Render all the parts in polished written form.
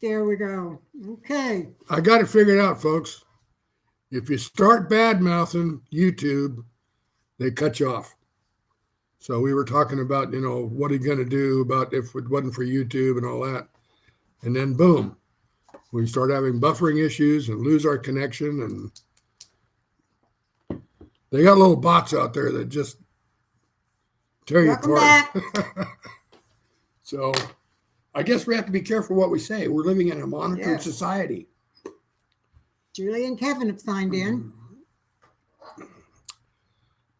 There we go. Okay. I got it figured out, folks. If you start bad mouthing YouTube, they cut you off. So we were talking about, what are you going to do about if it wasn't for YouTube and all that. And then boom, we start having buffering issues and lose our connection. And they got little bots out there that just tear you apart. So I guess we have to be careful what we say. We're living in a monitored society. Julie and Kevin have signed in.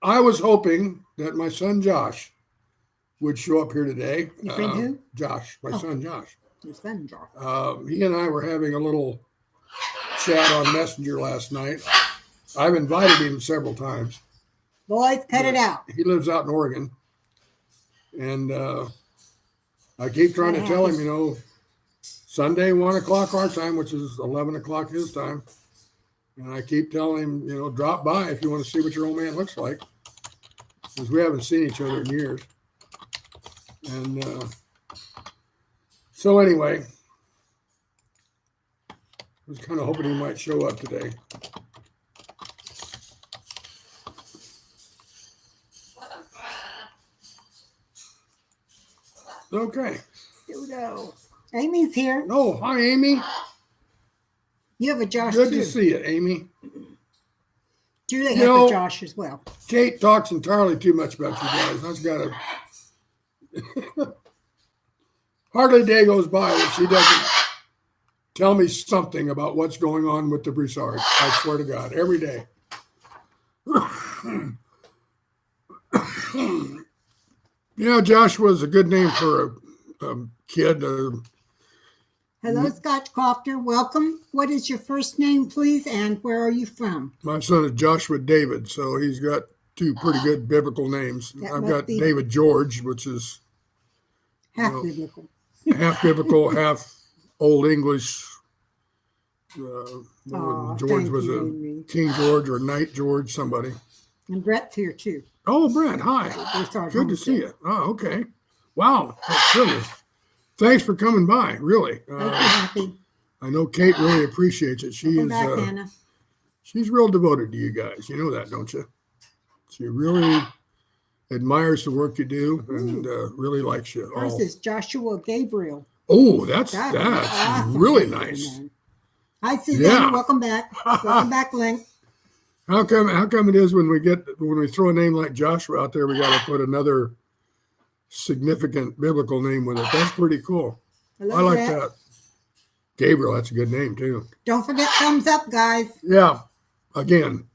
I was hoping that my son Josh would show up here today. Your friend who? Josh, my son Josh. Your son Josh. He and I were having a little chat on Messenger last night. I've invited him several times. Boys, cut it out. He lives out in Oregon. And I keep trying to tell him, Sunday, 1 o'clock our time, which is 11 o'clock his time. And I keep telling him, drop by if you want to see what your old man looks like. Because we haven't seen each other in years. And so anyway, I was kind of hoping he might show up today. Okay. Dodo. Amy's here. Oh, hi, Amy. You have a Josh Good too. to see you, Amy. Julie has a Josh as well. Kate talks entirely too much about you guys. That's got to... Hardly a day goes by that she doesn't tell me something about what's going on with the Broussards. I swear to God, every day. Josh was a good name for a kid. Hello, Scotch Crofter. Welcome. What is your first name, please, and where are you from? My son is Joshua David, so he's got two pretty good biblical names. I've got David George, which is half biblical. Half biblical, half Old English. George was a King George or Knight George, somebody. And Brett's here too. Oh, Brett, hi. Good to see you. Oh, okay. Wow, that's brilliant. Thanks for coming by, really. I know Kate really appreciates it. She's real devoted to you guys. You know that, don't you? She really admires the work you do and really likes you. First is Joshua Gabriel. Oh, that's awesome. Really nice. Hi, Suzanne. Welcome back. Welcome back, Link. How come it is when we throw a name like Joshua out there, we got to put another significant biblical name with it? That's pretty cool. I like that. Gabriel, that's a good name too. Don't forget thumbs up, guys. Yeah, again,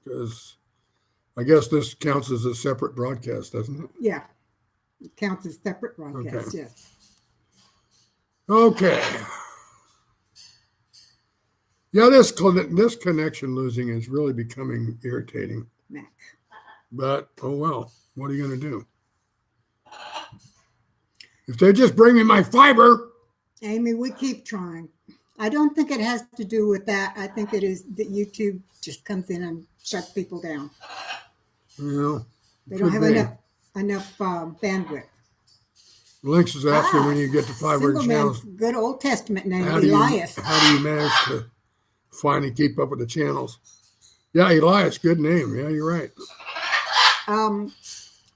because I guess this counts as a separate broadcast, doesn't it? Yeah, it counts as separate broadcast. Okay. Yes. Okay. Yeah, this connection losing is really becoming irritating. Mac. But, oh well, what are you going to do? If they just bring me my fiber. Amy, we keep trying. I don't think it has to do with that. I think it is that YouTube just comes in and shuts people down. They don't have enough bandwidth. Lynx is asking when you get to 500 channels. Good Old Testament name, Elias. How do you manage to finally keep up with the channels? Yeah, Elias, good name. Yeah, you're right.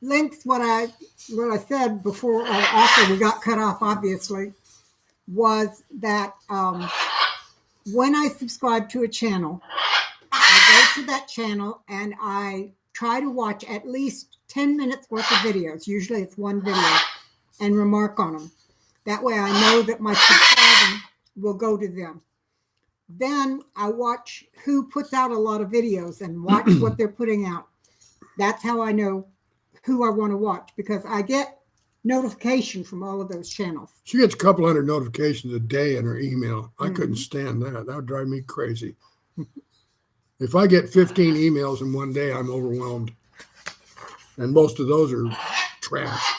Lynx, what I said before or after we got cut off, obviously, was that when I subscribe to a channel, I go to that channel and I try to watch at least 10 minutes worth of videos. Usually it's one video, and remark on them. That way I know that my subscribing will go to them. Then I watch who puts out a lot of videos and watch what they're putting out. That's how I know who I want to watch, because I get notification from all of those channels. She gets a couple hundred notifications a day in her email. I couldn't stand that. That would drive me crazy. If I get 15 emails in one day, I'm overwhelmed. And most of those are trash.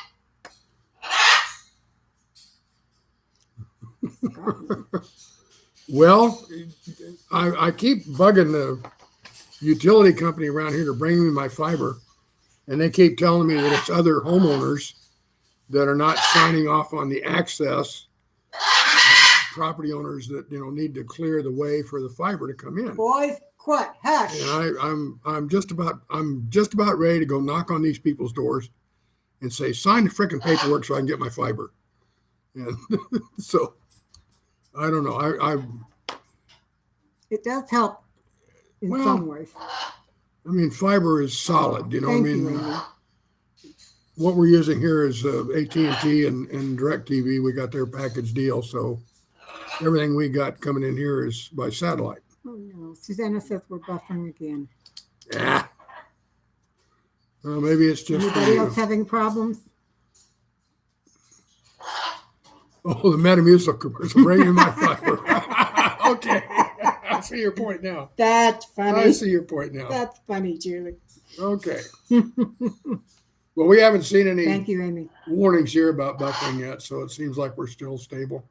Well, I keep bugging the utility company around here to bring me my fiber, and they keep telling me that it's other homeowners that are not signing off on the access property owners that need to clear the way for the fiber to come in. Boys, quit, hush. And I'm just about ready to go knock on these people's doors and say, sign the frickin' paperwork so I can get my fiber. And so I don't know. It does help in some ways. I mean, fiber is solid. Thank you, Amy. What we're using here is AT&T and DirecTV. We got their package deal, so everything we got coming in here is by satellite. Oh no, Susanna says we're buffering again. Yeah. Well, maybe it's just anybody else having problems? Oh, the Metamucil commercial, bringing my fiber. Okay, I see your point now. That's funny. I see your point now. That's funny, Julie. Okay. Well, we haven't seen any Thank you, Amy. warnings here about buffering yet, so it seems like we're still stable,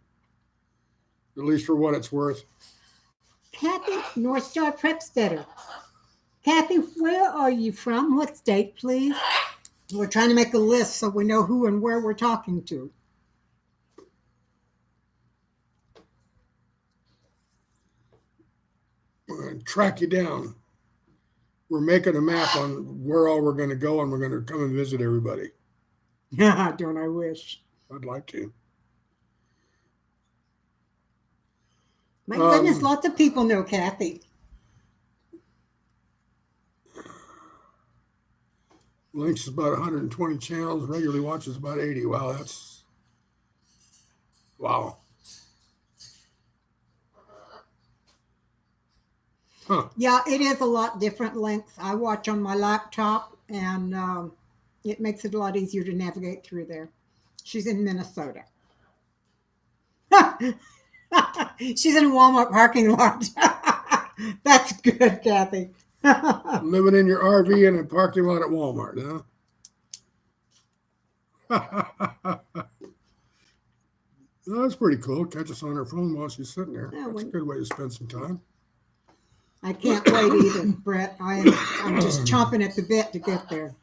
at least for what it's worth. Kathy, North Star Prepstetter. Kathy, where are you from? What state, please? We're trying to make a list so we know who and where we're talking to. We're going to track you down. We're making a map on where all we're going to go, and we're going to come and visit everybody. Don't I wish? I'd like to. My goodness, lots of people know Kathy. Lynx is about 120 channels. Regularly watches about 80. Wow. Huh. Yeah, it is a lot different links. I watch on my laptop, and it makes it a lot easier to navigate through there. She's in Minnesota. She's in a Walmart parking lot. That's good, Kathy. Living in your RV in a parking lot at Walmart, huh? Well, that's pretty cool. Catch us on her phone while she's sitting there. Yeah, That's a good way to spend some time. I can't wait either, Brett. I'm just chomping at the bit to get there.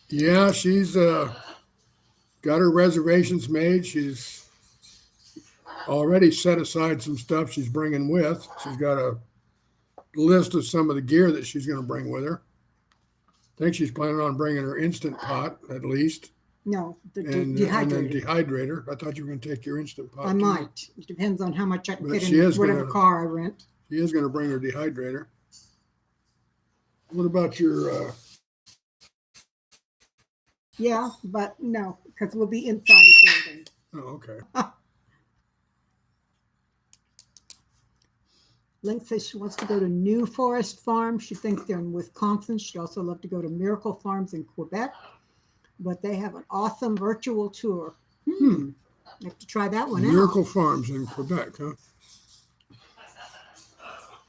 Yeah, she's got her reservations made. She's already set aside some stuff she's bringing with. She's got a list of some of the gear that she's going to bring with her. I think she's planning on bringing her Instant Pot at least. No, the and then dehydrator. I thought you were going to take your Instant Pot. I might. It depends on how much I can But fit she in is whatever gonna- car I rent. She is going to bring her dehydrator. What about your... Yeah, but no, because we'll be inside a building. Oh, okay. Lynn says she wants to go to New Forest Farm. She thinks they're in Wisconsin. She'd also love to go to Miracle Farms in Quebec. But they have an awesome virtual tour. I have to try that one out. Miracle Farms in Quebec, huh?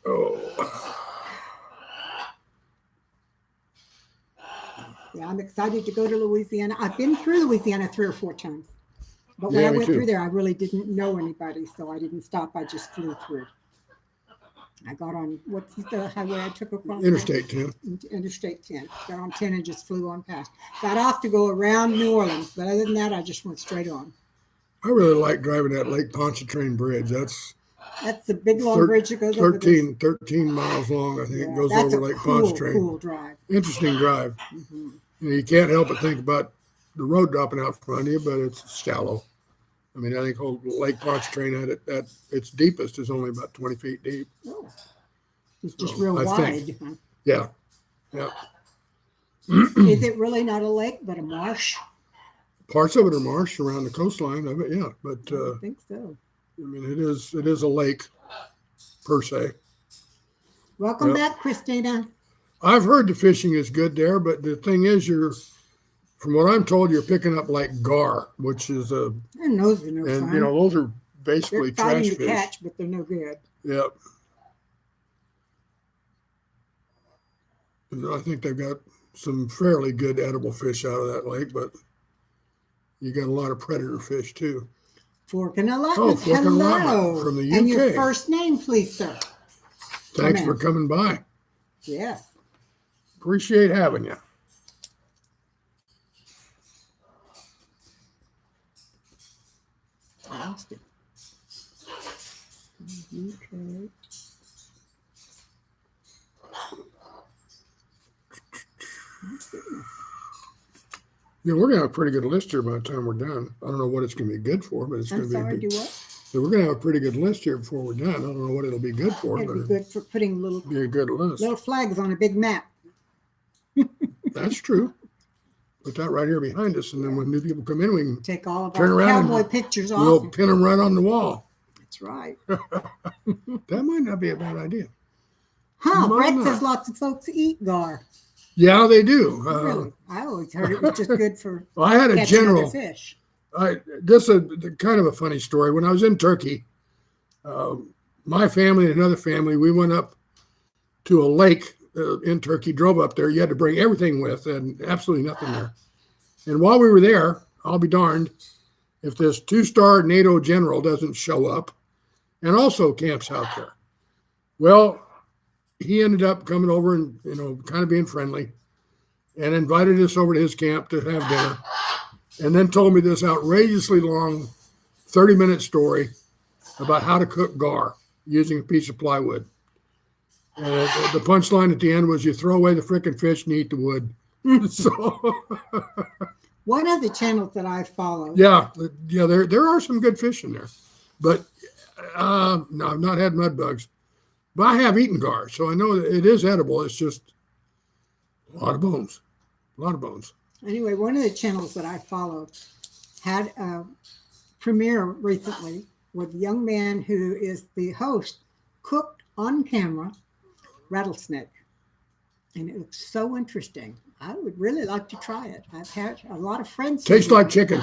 Oh. Yeah, I'm excited to go to Louisiana. I've been through Louisiana 3 or 4 times. But when Yeah, I me went too. through there, I really didn't know anybody, so I didn't stop. I just flew through. I got on, what's the highway I took across? Interstate 10. Interstate 10. Got on 10 and just flew on past. Got off to go around New Orleans, but other than that, I just went straight on. I really like driving that Lake Pontchartrain Bridge. That's the big long bridge that goes over this. 13 miles long, I think. Yeah, It goes that's over a Lake cool, Pontchartrain. cool drive. Interesting drive. Mm-hmm. You can't help but think about the road dropping out from under you, but it's shallow. I mean, I think whole Lake Pontchartrain at its deepest is only about 20 feet deep. Oh, it's just So, real I wide. think. Huh? Yeah. Yeah. Is it really not a lake, but a marsh? Parts of it are marsh around the coastline of it, yeah. But I think so. I mean, it is a lake per se. Welcome Yep. back, Christina. I've heard the fishing is good there, but the thing is, from what I'm told, you're picking up like gar, which is And those are no and fun. those are They're basically fighting trash to fish. catch, but they're no good. Yep. And I think they've got some fairly good edible fish out of that lake, but you got a lot of predator fish too. Fork and allotment. Oh, Fork and Hello. Allotment from the And your UK. first name, please, sir. Thanks Come for in. coming by. Yes. Appreciate having you. I lost it. Okay. Yeah, we're gonna have a pretty good list here by the time we're done. I don't know what it's gonna be good for, but it's I'm gonna be a sorry, good. do what? So we're gonna have a pretty good list here before we're done. I don't know what it'll be good for, It'd but be it'll good for putting little be a good list. flags on a big map. That's true. Put that right here behind us, and then when new people come in, we can Take all of turn our around cowboy and pictures we'll off. pin them right on the wall. That's right. That might not be a bad idea. Huh? Might Brett not. says lots of folks eat gar. Yeah, they do. Really? I always heard it was just good for Well, I had a catching other general. fish. This is kind of a funny story. When I was in Turkey, my family and another family, we went up to a lake in Turkey, drove up there. You had to bring everything with and absolutely nothing there. And while we were there, I'll be darned if this 2-star NATO general doesn't show up and also camps out there. Well, he ended up coming over and, kind of being friendly and invited us over to his camp to have dinner. And then told me this outrageously long 30-minute story about how to cook gar using a piece of plywood. And the punchline at the end was, you throw away the frickin' fish and eat the wood. So, One of the channels that I follow. yeah, there are some good fish in there. But no, I've not had mud bugs. But I have eaten gar, so I know that it is edible. It's just a lot of bones. A lot of bones. Anyway, one of the channels that I follow had a premiere recently with a young man who is the host, cooked on camera rattlesnake. And it looks so interesting. I would really like to try it. I've had a lot of friends. Tastes like chicken.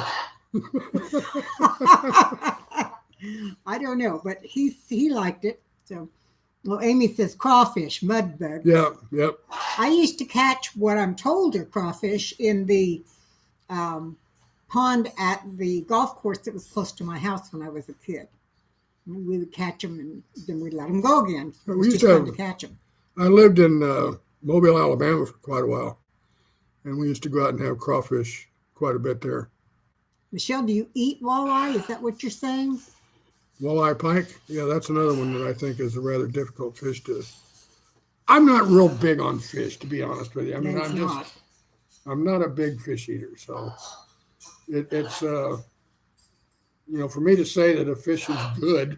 I don't know, but he liked it. So, well, Amy says crawfish, mud bug. Yeah, yep. I used to catch what I'm told are crawfish in the pond at the golf course that was close to my house when I was a kid. And we would catch them and then we'd let them go again. It was just fun to catch them. I lived in Mobile, Alabama for quite a while, and we used to go out and have crawfish quite a bit there. Michelle, do you eat walleye? Is that what you're saying? Walleye pike, yeah, that's another one that I think is a rather difficult fish to. I'm not real big on fish, to be honest with you. I mean, I'm not a big fish eater, so it's for me to say that a fish is good,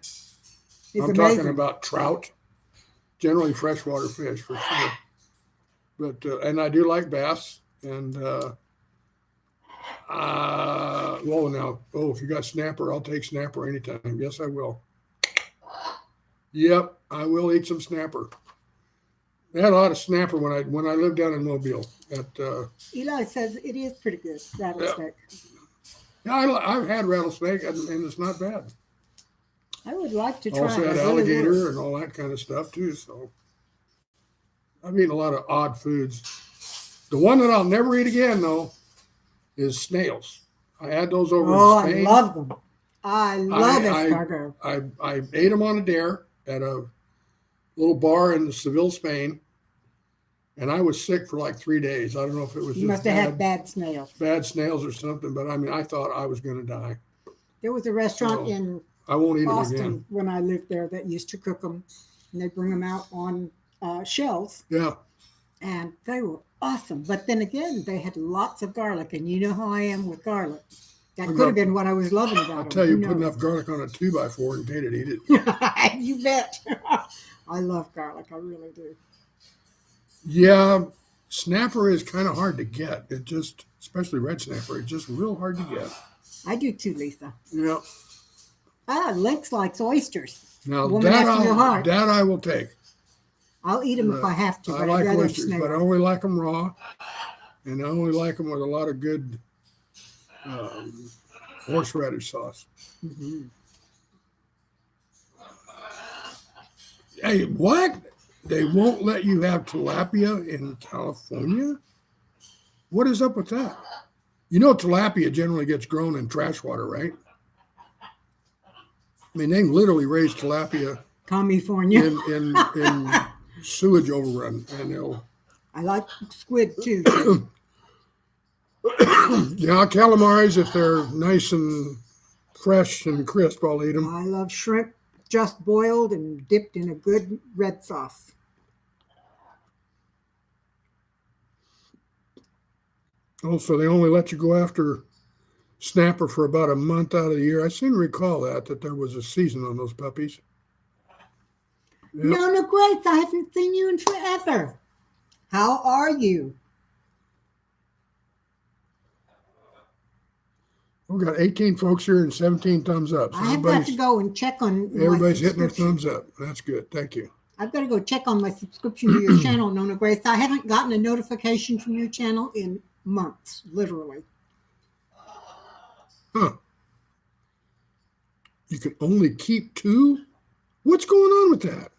I'm amazing. talking about trout, generally freshwater fish for sure. But and I do like bass, and if you got snapper, I'll take snapper anytime. Yes, I will. Yep, I will eat some snapper. I had a lot of snapper when I lived down in Mobile. Eli says it is pretty good, rattlesnake. Yeah, I've had rattlesnake, and it's not bad. I would like to try. Also had alligator and all that kind of stuff too. So I've eaten a lot of odd foods. The one that I'll never eat again, though, is snails. I had those over in Spain. I love them. I love escargot. I ate them on a dare at a little bar in Seville, Spain, and I was sick for like 3 days. I don't know if it was You must have had bad snails. Bad snails or something, but I mean, I thought I was going to die. There was a restaurant in I won't eat Boston them again. when I lived there that used to cook them, and they bring them out on shelves. Yeah. And they were awesome. But then again, they had lots of garlic, and you know how I am with garlic. That could have been what I was loving about them. I'll tell you, put enough garlic on a 2x4 and Kate would eat it. You bet. I love garlic. I really do. Yeah, snapper is kind of hard to get. It just, especially red snapper, it's just real hard to get. I do too, Lisa. Yeah. Lynx likes oysters. Now that I will take. I'll eat them if I have to. I like oysters, but I only like them raw, and I only like them with a lot of good horseradish sauce. Mm-hmm. Hey, what? They won't let you have tilapia in California? What is up with that? You know, tilapia generally gets grown in trash water, right? I mean, they literally raise tilapia California in sewage overrun, and I like squid too. Yeah, calamari, if they're nice and fresh and crisp, I'll eat them. I love shrimp just boiled and dipped in a good red sauce. Also, they only let you go after snapper for about a month out of the year. I seem to recall that there was a season on those puppies. Yep. Nona Grace, I haven't seen you in forever. How are you? We've got 18 folks here and 17 thumbs up. So I have got to go and check on everybody's my hitting their subscription. thumbs up. That's good. Thank you. I've got to go check on my subscription to your channel, Nona Grace. I haven't gotten a notification from your channel in months, literally. Huh. You can only keep 2? What's going on with that?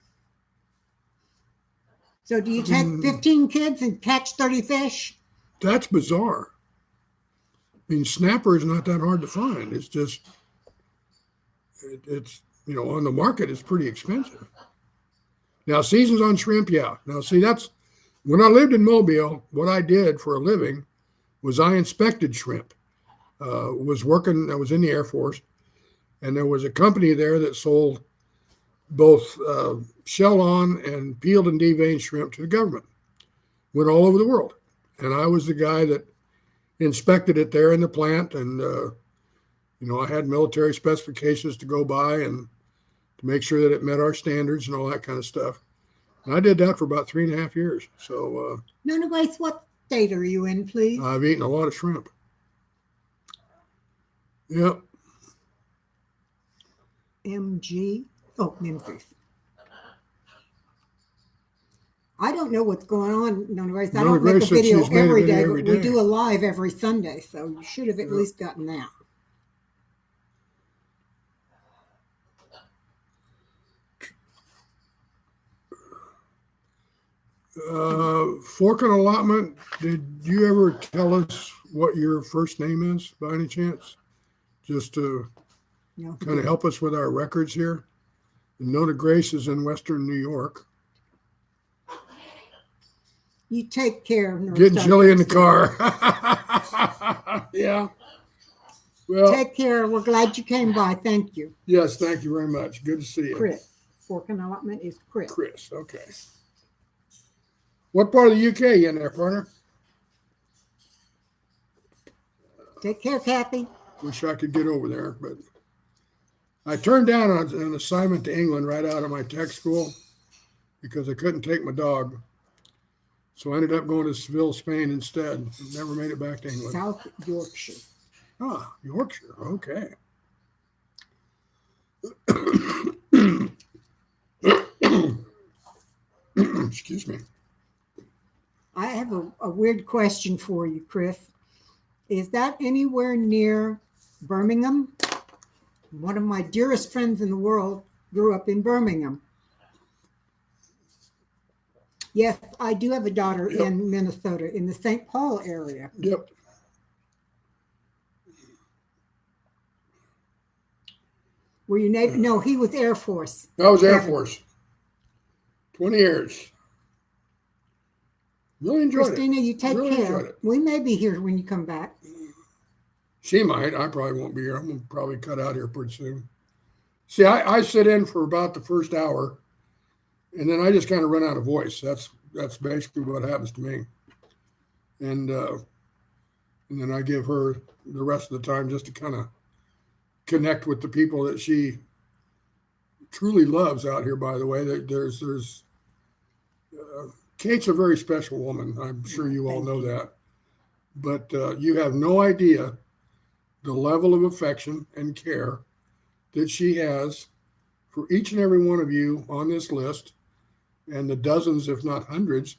So do you take 15 kids and catch 30 fish? That's bizarre. I mean, snapper is not that hard to find. It's just, it's, on the market, it's pretty expensive. Now, seasons on shrimp, yeah. Now, see, that's, when I lived in Mobile, what I did for a living was I inspected shrimp. I was in the Air Force, and there was a company there that sold both shell-on and peeled and deveined shrimp to the government. Went all over the world. And I was the guy that inspected it there in the plant. And, I had military specifications to go by and to make sure that it met our standards and all that kind of stuff. And I did that for about 3.5 years. So, Nona Grace, what state are you in, please? I've eaten a lot of shrimp. Yep. MG. Oh, Memphis. I don't know what's going on, Nona Grace. I Nona don't make a Grace said video she's made a every video day, every but we day. do a live every Sunday, so you should have at least gotten that. Fork and allotment, did you ever tell us what your first name is by any chance? Just to No. kind of help us with our records here. And Nona Grace is in Western New York. You take care. North Getting Star chilly in the Garden. car. Yeah. Well, Take care. We're glad you came by. Thank you. yes, thank you very much. Good to see you. Chris. Fork and allotment is Chris. Chris, okay. What part of the UK you in there, partner? Take care, Kathy. Wish I could get over there, but I turned down an assignment to England right out of my tech school because I couldn't take my dog. So I ended up going to Seville, Spain instead. Never made it back to England. South Yorkshire. Ah, Yorkshire. Okay. Excuse me. I have a weird question for you, Chris. Is that anywhere near Birmingham? One of my dearest friends in the world grew up in Birmingham. Yes, I do have a daughter in Minnesota, in the St. Paul area. Yep. Were you no, he was Air Force. I was Air Force. 20 years. Really enjoyed Christina, it. you take Really care. enjoyed it. We may be here when you come back. She might. I probably won't be here. I'm going to probably cut out here pretty soon. See, I sit in for about the first hour, and then I just kind of run out of voice. That's basically what happens to me. And then I give her the rest of the time just to kind of connect with the people that she truly loves out here. By the way, there's Kate's a very special woman. I'm sure you all know that, but you have no idea the level of affection and care that she has for each and every one of you on this list, and the dozens, if not hundreds,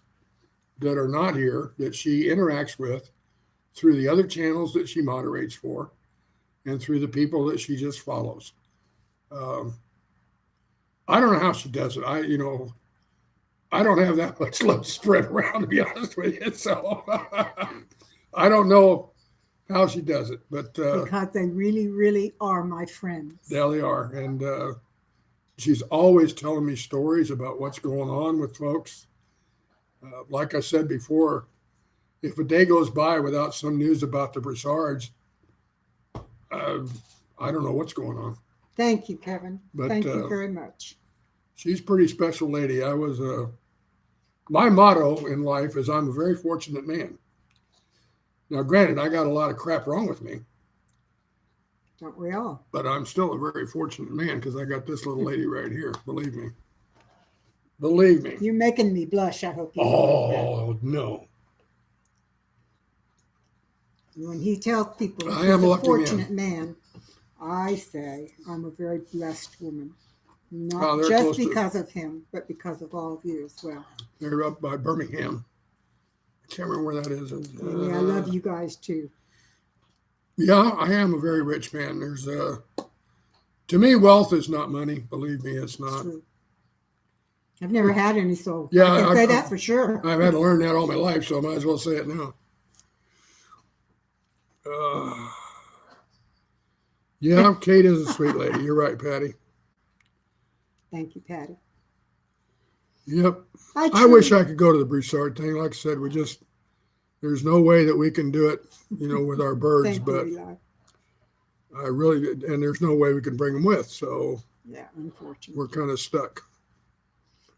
that are not here that she interacts with through the other channels that she moderates for and through the people that she just follows. I don't know how she does it. I don't have that much love spread around, to be honest with you. So I don't know how she does it, but because they really, really are my friends. there they are. And she's always telling me stories about what's going on with folks. Like I said before, if a day goes by without some news about the Broussards, I don't know what's going on. Thank you, Kevin. But, Thank you very much. She's a pretty special lady. My motto in life is I'm a very fortunate man. Now, granted, I got a lot of crap wrong with me, Don't we all? but I'm still a very fortunate man because I got this little lady right here. Believe me. Believe me. You're making me blush. I hope you know Oh, no. that. When he tells people I he's am a a lucky fortunate man, I say I'm a very blessed woman. Not they're just close to- because of him, but because of all of you as well. They're up by Birmingham. I can't remember where that is. And yeah, I love you guys too. Yeah, I am a very rich man. To me, wealth is not money. Believe me, it's not. True. I've never had any, so Yeah, I can say that for sure. I've had to learn that all my life, so I might as well say it now. Yeah, Kate is a sweet lady. You're right, Patty. Thank you, Patty. Yep. I wish I could go to the Broussard thing. Like I said, there's no way that we can do it, with our birds, Thank but you, Eli. I really, and there's no way we can bring them with. So yeah, unfortunately, we're kind of stuck.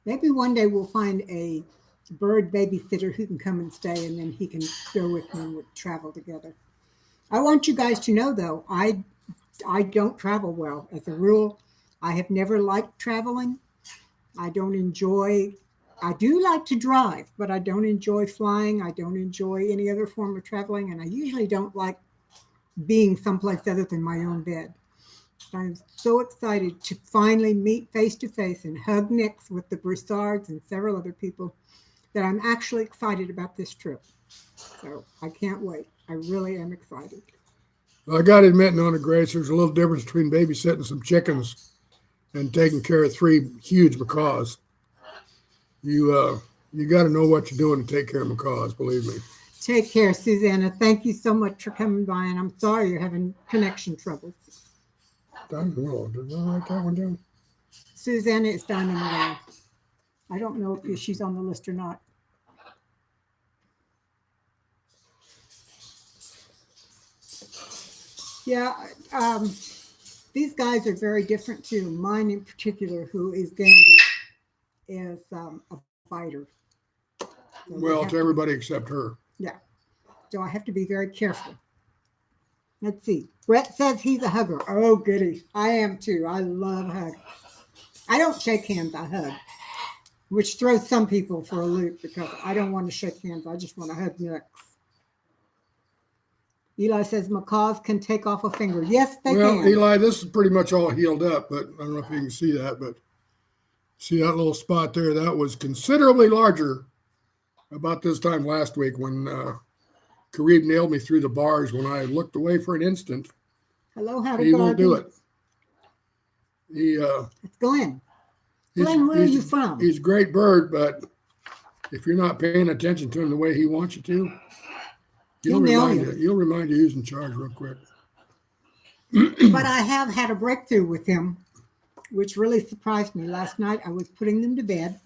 Maybe one day we'll find a bird babysitter who can come and stay, and then he can go with me and we'll travel together. I want you guys to know, though, I don't travel well. As a rule, I have never liked traveling. I do like to drive, but I don't enjoy flying. I don't enjoy any other form of traveling, and I usually don't like being someplace other than my own bed. I'm so excited to finally meet face to face and hug necks with the Broussards and several other people that I'm actually excited about this trip. So I can't wait. I really am excited. I got to admit, Nona Grace, there's a little difference between babysitting some chickens and taking care of 3 huge macaws. You got to know what you're doing to take care of macaws, believe me. Take care, Susanna. Thank you so much for coming by, and I'm sorry you're having connection troubles. Did I write that one down? Susanna is down in the line. I don't know if she's on the list or not. Yeah, these guys are very different too. Mine in particular, who is Dandy, is a biter. So Well, to everybody except her. Yeah. So I have to be very careful. Let's see. Brett says he's a hugger. Oh, goody. I am too. I love hugs. I don't shake hands, I hug, which throws some people for a loop because I don't want to shake hands. I just want to hug necks. Eli says macaws can take off a finger. Yes, they can. Well, Eli, this is pretty much all healed up, but I don't know if you can see that, but see that little spot there? That was considerably larger about this time last week when Kareem nailed me through the bars. When I looked away for an instant, hello, how to he won't do it. It's Glenn. Glenn, where are you from? He's a great bird, but if you're not paying attention to him the way he wants you to, he'll remind you who's in charge real quick. But I have had a breakthrough with him, which really surprised me. Last night I was putting them to bed.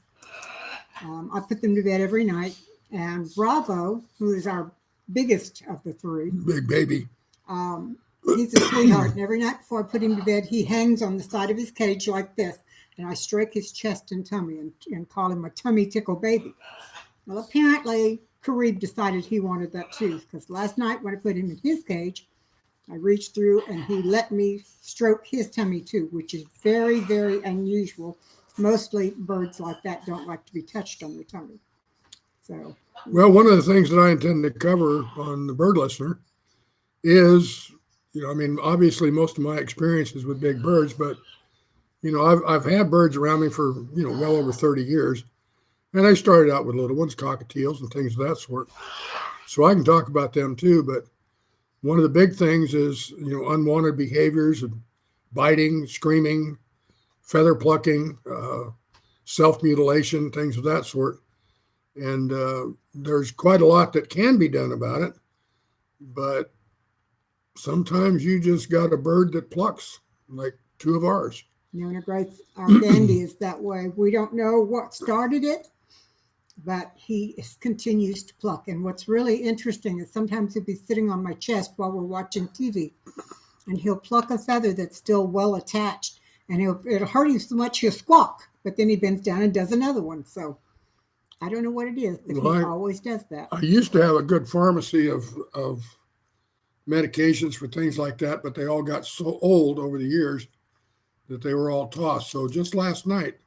I put them to bed every night, and Bravo, who is our biggest of the 3, big baby, he's a sweetheart. And every night before I put him to bed, he hangs on the side of his cage like this, and I stroke his chest and tummy and call him a tummy tickle baby. Well, apparently Kareem decided he wanted that too, because last night when I put him in his cage, I reached through and he let me stroke his tummy too, which is very, very unusual. Mostly birds like that don't like to be touched on their tummy. So, well, one of the things that I intend to cover on the Bird Listener is, obviously most of my experiences with big birds, but, I've had birds around me for, well over 30 years. And I started out with little ones, cockatiels and things of that sort. So I can talk about them too. But one of the big things is, unwanted behaviors of biting, screaming, feather plucking, self-mutilation, things of that sort. And there's quite a lot that can be done about it. But sometimes you just got a bird that plucks, like 2 of ours. Nona Grace, our Dandy is that way. We don't know what started it, but he continues to pluck. And what's really interesting is sometimes he'll be sitting on my chest while we're watching TV. and he'll pluck a feather that's still well attached, and it'll hurt him so much he'll squawk. But then he bends down and does another one. So I don't know what it is, but Well, he always does that. I used to have a good pharmacy of medications for things like that, but they all got so old over the years that they were all tossed. So just last night,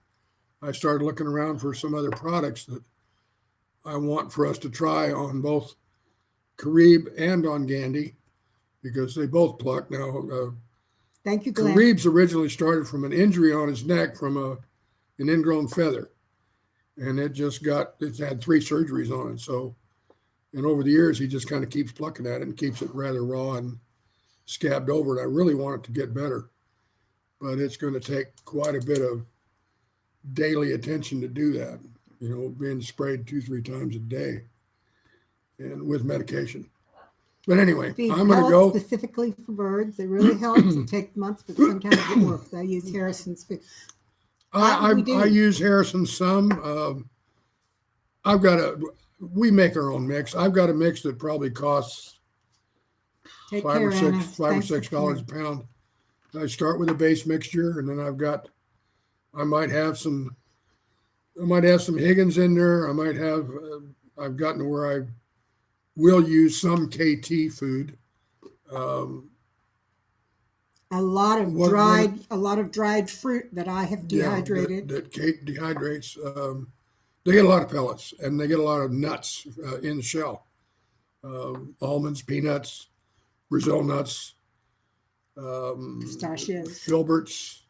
I started looking around for some other products that I want for us to try on both Carib and on Gandy, because they both pluck. Now, Thank you, Glenn. Carib's originally started from an injury on his neck from an ingrown feather, and it's had 3 surgeries on it. So, and over the years, he just kind of keeps plucking at it and keeps it rather raw and scabbed over. And I really want it to get better, but it's going to take quite a bit of daily attention to do that. Being sprayed 2-3 times a day, and with medication. But anyway, Feed I'm going to pellets go. specifically for birds. It really helps. It takes months, but sometimes it works. I use Harrison's feed. I use Harrison some. We make our own mix. I've got a mix that probably costs Take five care, or Anna. six $6 a pound. I start with a base mixture, and then I might have some Higgins in there. I've gotten to where I will use some KT food. A lot of dried fruit that I have dehydrated. That Kate dehydrates. They get a lot of pellets, and they get a lot of nuts in the shell. Almonds, peanuts, Brazil nuts, Pistachios, filberts,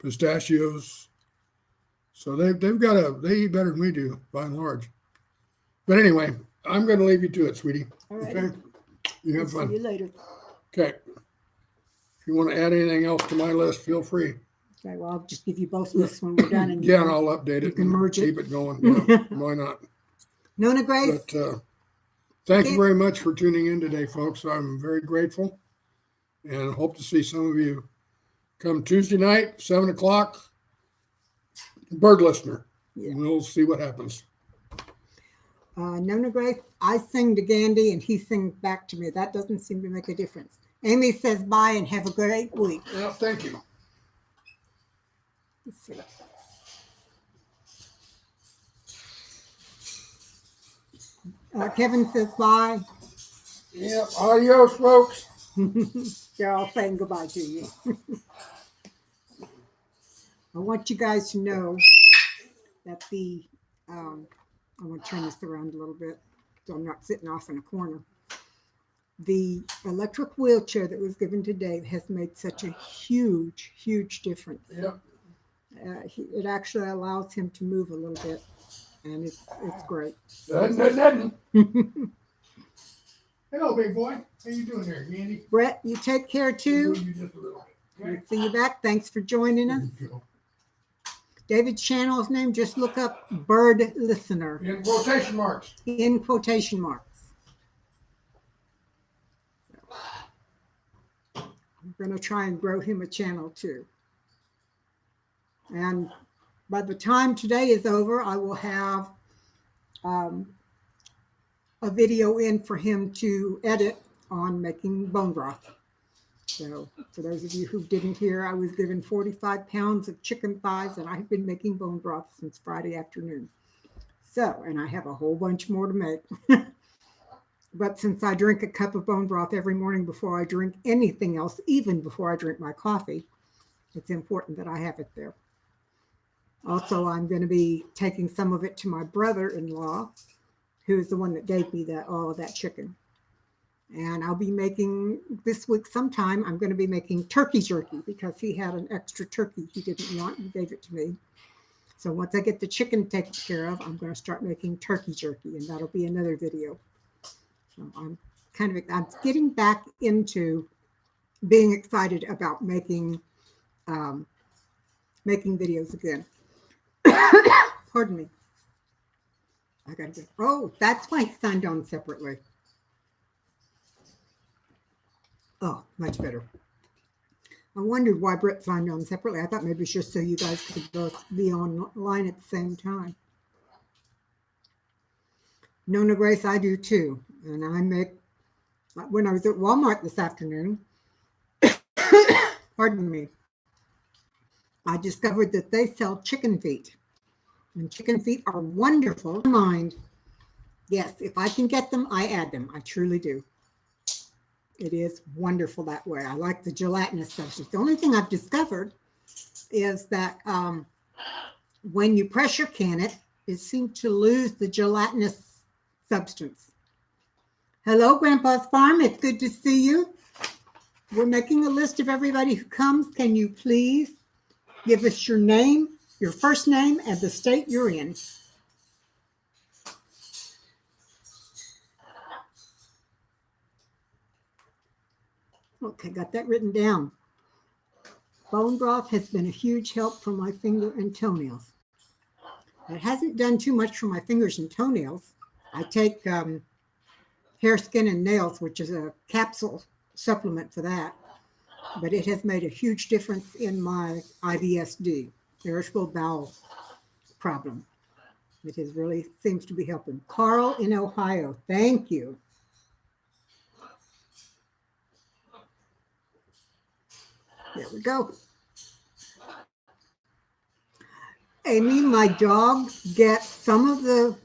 pistachios. So they eat better than we do by and large. But anyway, I'm going to leave you to it, sweetie. All right. Okay. You have fun. See you later. Okay. If you want to add anything else to my list, feel free. Okay, well, I'll just give you both lists when we're done. And And I'll update it can and merge it. keep it going. Yeah, why not? Nona Grace, But thank you very much for tuning in today, folks. I'm very grateful, and hope to see some of you come Tuesday night, 7 o'clock. Bird listener. Yeah. We'll see what happens. Nona Grace, I sing to Gandy and he sings back to me. That doesn't seem to make a difference. Amy says bye and have a great week. Yeah, thank you. Let's see. Kevin says bye. Yeah, adios, folks. They're all saying goodbye to you. I want you guys to know that I want to turn this around a little bit so I'm not sitting off in a corner. The electric wheelchair that was given to Dave has made such a huge, huge difference. Yep. It actually allows him to move a little bit, and it's great. Hello, big boy. How you doing there, Andy? Brett, you take care too. You just a little bit. Okay. We'll see you back. Thanks for joining us. There you go. David's channel's name, just look up Bird Listener In quotation marks. in quotation marks. I'm going to try and grow him a channel too. And by the time today is over, I will have a video in for him to edit on making bone broth. So for those of you who didn't hear, I was given 45 pounds of chicken thighs, and I've been making bone broth since Friday afternoon. So, and I have a whole bunch more to make. But since I drink a cup of bone broth every morning before I drink anything else, even before I drink my coffee, it's important that I have it there. Also, I'm going to be taking some of it to my brother-in-law, who is the one that gave me all of that chicken. And I'll be making, this week sometime, I'm going to be making turkey jerky because he had an extra turkey he didn't want and gave it to me. So once I get the chicken taken care of, I'm going to start making turkey jerky, and that'll be another video. So I'm getting back into being excited about making videos again. Pardon me. I gotta go. Oh, that's why he signed on separately. Oh, much better. I wondered why Brett signed on separately. I thought maybe it's just so you guys could both be online at the same time. Nona Grace, I do too. And I make, when I was at Walmart this afternoon, pardon me, I discovered that they sell chicken feet. And chicken feet are wonderful. Mind, yes, if I can get them, I add them. I truly do. It is wonderful that way. I like the gelatinous substance. The only thing I've discovered is that when you pressure can it, it seems to lose the gelatinous substance. Hello, Grandpa's Farm. It's good to see you. We're making a list of everybody who comes. Can you please give us your name, your first name, and the state you're in? Okay, got that written down. Bone broth has been a huge help for my finger and toenails. It hasn't done too much for my fingers and toenails. I take hair, skin, and nails, which is a capsule supplement for that. But it has made a huge difference in my IBSD, irritable bowel problem. It has really seems to be helping. Carl in Ohio, thank you. There we go. Amy, my dog gets some of the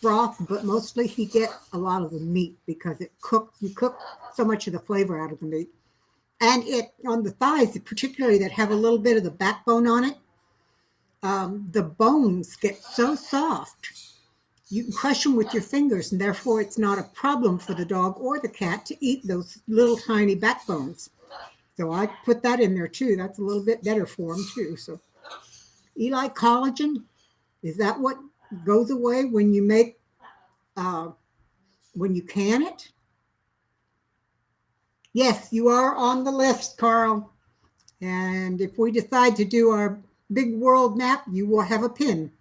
broth, but mostly he gets a lot of the meat because you cook so much of the flavor out of the meat. And it on the thighs, particularly that have a little bit of the backbone on it, the bones get so soft. You can crush them with your fingers, and therefore it's not a problem for the dog or the cat to eat those little tiny backbones. So I put that in there too. That's a little bit better for them too. So Eli, collagen, is that what goes away when you when you can it? Yes, you are on the list, Carl. And if we decide to do our big world map, you will have a pin.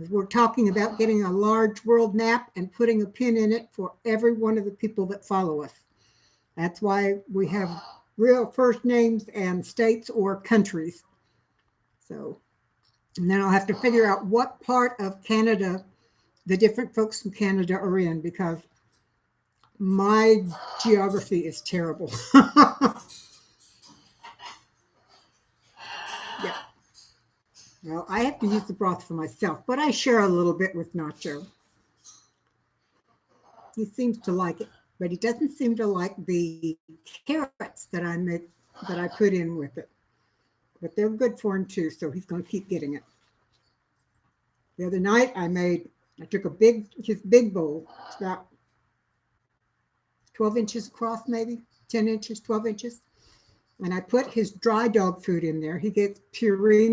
We're talking about getting a large world map and putting a pin in it for every one of the people that follow us. That's why we have real first names and states or countries. So, and then I'll have to figure out what part of Canada the different folks from Canada are in, because my geography is terrible. Yeah. Well, I have to use the broth for myself, but I share a little bit with Nacho. He seems to like it, but he doesn't seem to like the carrots that I put in with it. But they're good for him too, so he's going to keep getting it. The other night I took his big bowl. It's about 12 inches across, maybe 10 inches, 12 inches. And I put his dry dog food in there. He gets Purina